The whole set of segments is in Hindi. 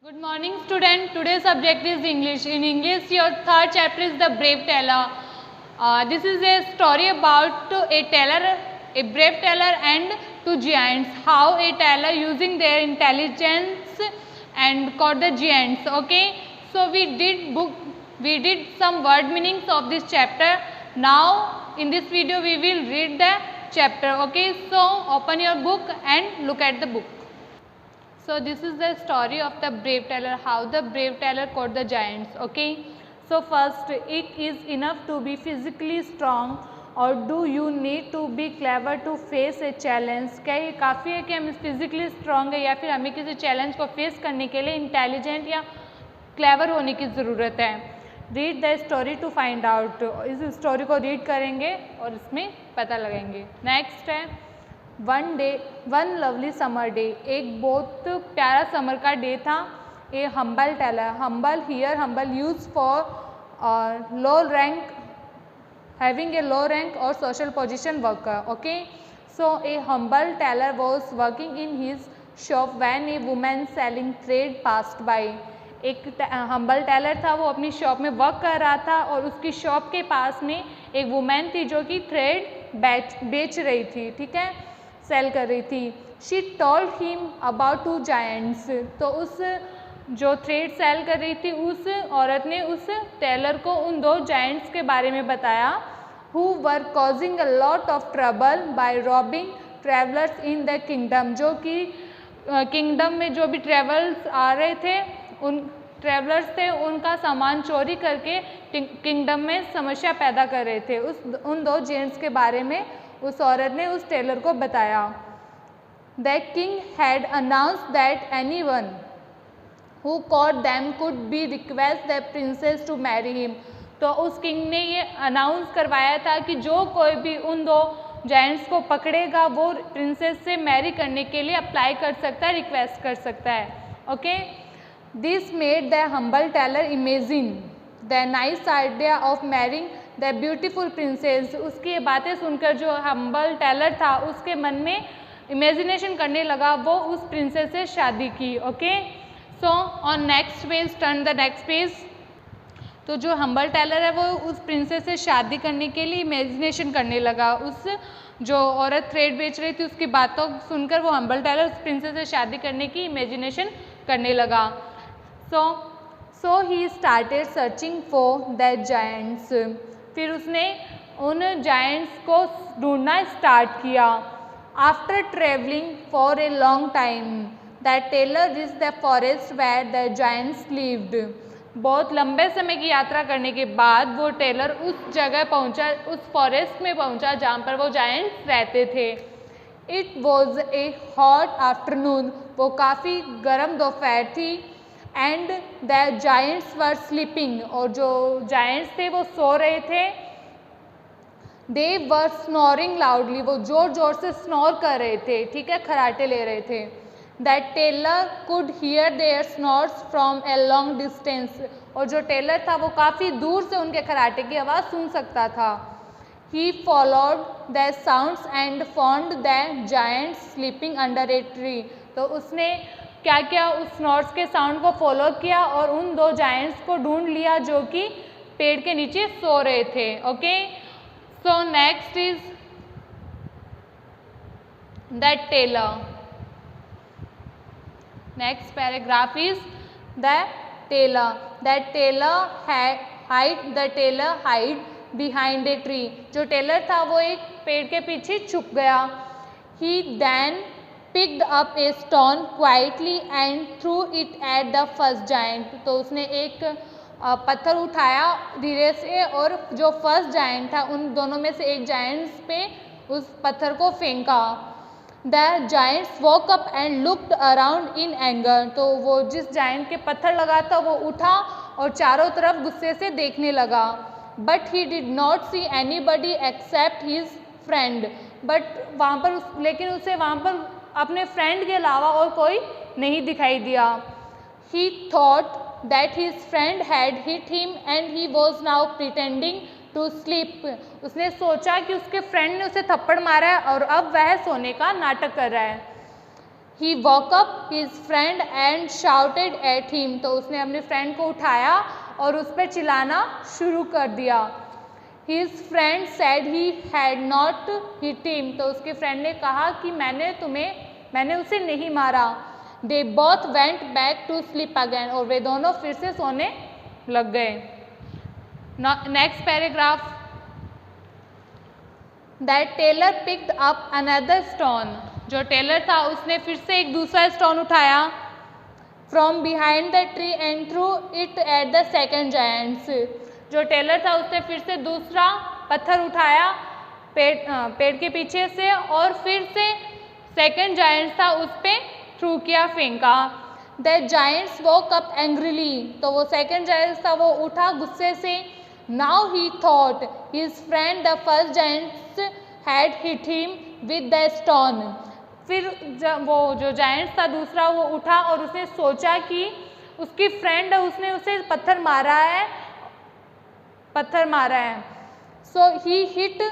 Good morning, student. Today's subject is English. In English, your third chapter is The Brave Tailor. This is a story about a brave tailor and two giants. How a tailor using their intelligence and caught the giants. Okay. So we did some word meanings of this chapter. Now in this video we will read the chapter. Okay. So open your book and look at the book. So this is the story of the brave tailor, how the brave tailor caught the giants. Okay. So first, it is enough to be physically strong or do you need to be clever to face a challenge? क्या ये काफ़ी है कि हम फिजिकली स्ट्रांग है या फिर हमें किसी चैलेंज को फेस करने के लिए इंटेलिजेंट या क्लेवर होने की ज़रूरत है? Read the story to find out. इस स्टोरी को रीड करेंगे और इसमें पता लगाएंगे. नेक्स्ट है वन लवली समर डे. एक बहुत प्यारा समर का डे था. A humble tailor, humble here humble used for low rank, having a low rank और social position worker. Okay. So a humble tailor was working in his shop when a woman selling thread passed by. एक हम्बल टेलर था, वो अपनी शॉप में वर्क कर रहा था और उसकी शॉप के पास में एक वुमेन थी जो कि थ्रेड बेच रही थी. ठीक है, सेल कर रही थी. She told him about two giants. तो उस जो थ्रेड सेल कर रही थी उस औरत ने उस टेलर को उन दो जायंट्स के बारे में बताया. Who were causing a lot of trouble by robbing travellers in the kingdom. जो कि किंगडम में जो भी ट्रेवल्स आ रहे थे, उन ट्रेवलर्स थे, उनका सामान चोरी करके किंगडम में समस्या पैदा कर रहे थे. उन दो जेंट्स के बारे में उस औरत ने उस टेलर को बताया. The king had announced that anyone who caught them could be request the princess to marry him. तो उस किंग ने ये अनाउंस करवाया था कि जो कोई भी उन दो जायंट्स को पकड़ेगा वो प्रिंसेस से मैरी करने के लिए अप्लाई कर सकता है, रिक्वेस्ट कर सकता है. Okay. This made the humble tailor imagine the nice idea of marrying the beautiful princess. उसकी ये बातें सुनकर जो हम्बल टेलर था उसके मन में इमेजिनेशन करने लगा वो उस प्रिंसेस से शादी की. Okay. So on next page, turn the next page. तो जो हम्बल टेलर है वो उस प्रिंसेस से शादी करने के लिए इमेजिनेशन करने लगा. उस जो औरत थ्रेड बेच रही थी उसकी बातों सुनकर वो हम्बल टेलर उस प्रिंसेस से शादी करने की इमेजिनेशन करने लगा. So he started searching for the giants. फिर उसने उन जायंट्स को ढूंढना स्टार्ट किया. After travelling for a long time the tailor reach the forest where the giants lived. बहुत लंबे समय की यात्रा करने के बाद वो टेलर उस जगह पहुंचा, उस फॉरेस्ट में पहुंचा जहाँ पर वो जायंट्स रहते थे. It was a hot afternoon. वो काफ़ी गर्म दोपहर थी. And the giants were sleeping. और जो जायंट्स थे वो सो रहे थे. दे वर स्नोरिंग लाउडली. वो जोर जोर से स्नोर कर रहे थे. ठीक है, खराटे ले रहे थे. The tailor could hear their snores from a long distance. और जो टेलर था वो काफ़ी दूर से उनके खराटे की आवाज़ सुन सकता था. He followed the sounds and found the giants sleeping under a tree. तो उसने क्या क्या उस स्नोर्स के साउंड को फॉलो किया और उन दो जायंट्स को ढूंढ लिया जो कि पेड़ के नीचे सो रहे थे. Okay. So next is the tailor. Next paragraph is the tailor. The tailor hide behind a tree. जो टेलर था वो एक पेड़ के पीछे छुप गया. He then picked up a stone quietly and threw it at the first giant. तो उसने एक पत्थर उठाया धीरे से और जो फर्स्ट जायंट था उन दोनों में से एक जायंट्स पे उस पत्थर को फेंका. The giants woke up and looked around in anger. तो वो जिस जायंट के पत्थर लगा था वो उठा और चारों तरफ गुस्से से देखने लगा. But he did not see anybody except his friend. But वहाँ पर लेकिन उसे वहाँ पर अपने फ्रेंड के अलावा और कोई नहीं दिखाई दिया. He thought that his friend had hit him and he was now pretending to sleep. उसने सोचा कि उसके फ्रेंड ने उसे थप्पड़ मारा है और अब वह सोने का नाटक कर रहा है. He woke up his friend and shouted at him. तो उसने अपने फ्रेंड को उठाया और उस पर चिल्लाना शुरू कर दिया. His friend said he had not hit him. तो उसके फ्रेंड ने कहा कि मैंने उसे नहीं मारा. They both went back to sleep again. और वे दोनों फिर से सोने लग गए. Next paragraph. That tailor picked up another stone. जो टेलर था उसने फिर से एक दूसरा स्टोन उठाया. From behind the tree and threw it at the second giants. जो टेलर था उसने फिर से दूसरा पत्थर उठाया पेड़ के पीछे से और फिर से सेकंड जायंट था उस पे थ्रू किया, फेंका. The giants woke up angrily. तो वो सेकंड जायंट था वो उठा गुस्से से. Now he thought his friend the first giant had hit him with the stone. फिर वो जो जायंट था दूसरा वो उठा और उसने सोचा कि उसकी फ्रेंड उसने उसे पत्थर मारा है. So he hit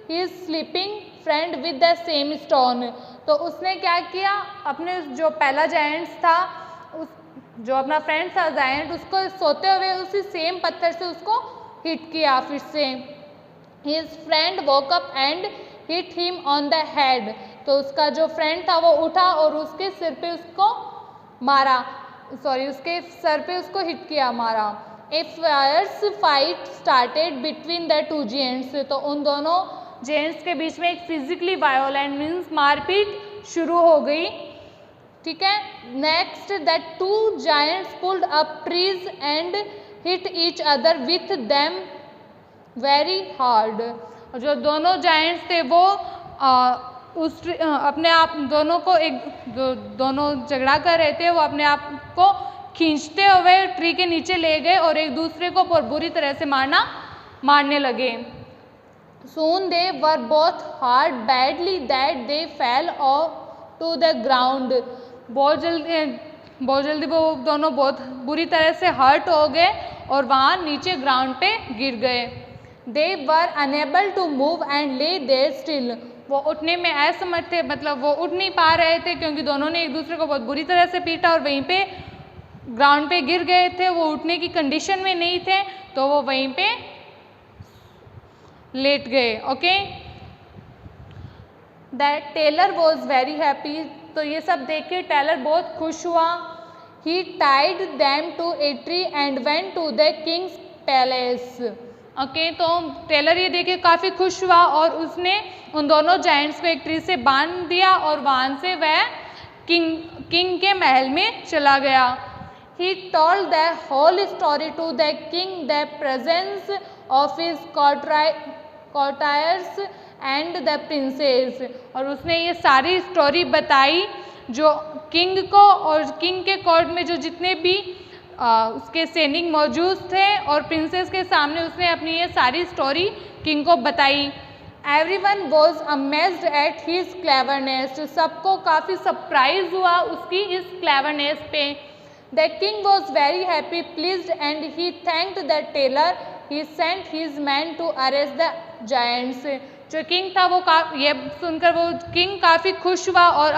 his sleeping friend with the same stone. तो उसने क्या किया, अपने जो पहला जायंट था जो अपना फ्रेंड था जायंट उसको सोते हुए उसी सेम पत्थर से उसको हिट किया फिर से. His friend woke up and hit him on the head. तो उसका जो फ्रेंड था वो उठा और उसके सर पे उसको हिट किया, मारा. A fierce fight started between the two giants. तो उन दोनों जेंट्स के बीच में एक फिजिकली वायोलेंट मीन्स मारपीट शुरू हो गई. ठीक है. Next that two giants pulled up trees and hit each other with them very hard. जो दोनों जायंट्स थे वो अपने आप दोनों को दोनों झगड़ा कर रहे थे, वो अपने आप को खींचते हुए ट्री के नीचे ले गए और एक दूसरे को बहुत बुरी तरह से मारने लगे. Soon they were both hurt badly that they fell to the ground. बहुत जल्दी वो दोनों बहुत बुरी तरह से हर्ट हो गए और वहाँ नीचे ग्राउंड पे गिर गए. They were unable to move and lay there still. वो उठने में असमर्थ थे, मतलब वो उठ नहीं पा रहे थे क्योंकि दोनों ने एक दूसरे को बहुत बुरी तरह से पीटा और वहीं पे ग्राउंड पे गिर गए थे. वो उठने की कंडीशन में नहीं थे तो वो वहीं पे लेट गए. Okay. That tailor was very happy. तो ये सब देख के टेलर बहुत खुश हुआ. He tied them to a tree and went to the king's palace. Okay. तो टेलर ये देख के काफ़ी खुश हुआ और उसने उन दोनों जायंट्स को एक ट्री से बांध दिया और वहाँ से वह किंग के महल में चला गया. He told the whole story to the king, the presence of his courtiers and the princess. और उसने ये सारी स्टोरी बताई जो किंग को और किंग के कोर्ट में जो जितने भी उसके सैनिक मौजूद थे और प्रिंसेस के सामने उसने अपनी ये सारी स्टोरी किंग को बताई. Everyone was amazed at his cleverness. सबको काफ़ी सरप्राइज हुआ उसकी इस क्लेवरनेस पे. The king was very happy, pleased, and he thanked the tailor. He sent his men to arrest the giants. जो किंग था वो ये सुनकर वो किंग काफ़ी खुश हुआ और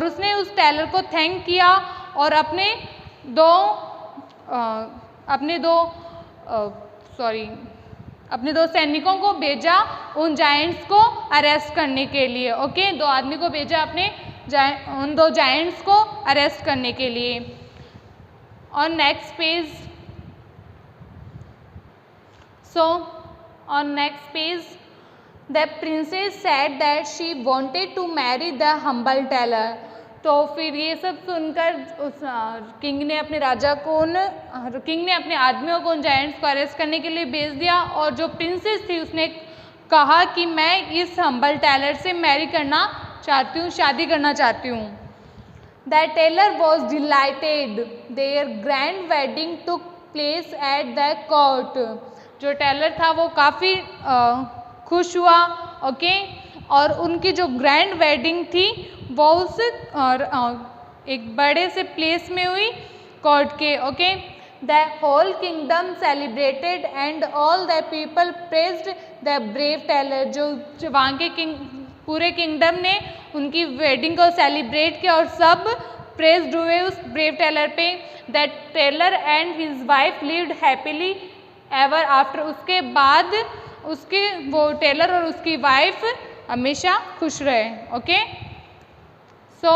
उसने उस टेलर को थैंक किया और अपने दो सैनिकों को भेजा उन जायंट्स को अरेस्ट करने के लिए. ओके. 2 आदमी को भेजा उन 2 जायंट्स को अरेस्ट करने के लिए. On next page, the princess said that she wanted to marry the humble tailor. तो फिर ये सब सुनकर उस किंग ने अपने आदमियों को उन जायंट्स को अरेस्ट करने के लिए भेज दिया और जो प्रिंसेस थी उसने कहा कि मैं इस हम्बल टेलर से शादी करना चाहती हूँ. The tailor was delighted. Their grand wedding took place at the court. जो टेलर था वो काफ़ी खुश हुआ. ओके. और उनकी जो ग्रैंड वेडिंग थी वो उस एक बड़े से प्लेस में हुई कोर्ट के. Okay. The whole kingdom celebrated and all the people praised the brave tailor. जो वहाँ के पूरे किंगडम ने उनकी वेडिंग को सेलिब्रेट किया और सब प्रेज्ड हुए उस ब्रेव टेलर पे। That tailor and his wife lived happily ever after. उसके बाद उसके वो टेलर और उसकी वाइफ हमेशा खुश रहे। Okay, so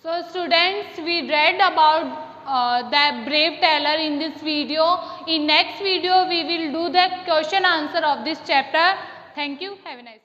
students, we read about the brave tailor in this video. In next video we will do the question answer of this chapter. Thank you. Have a nice day.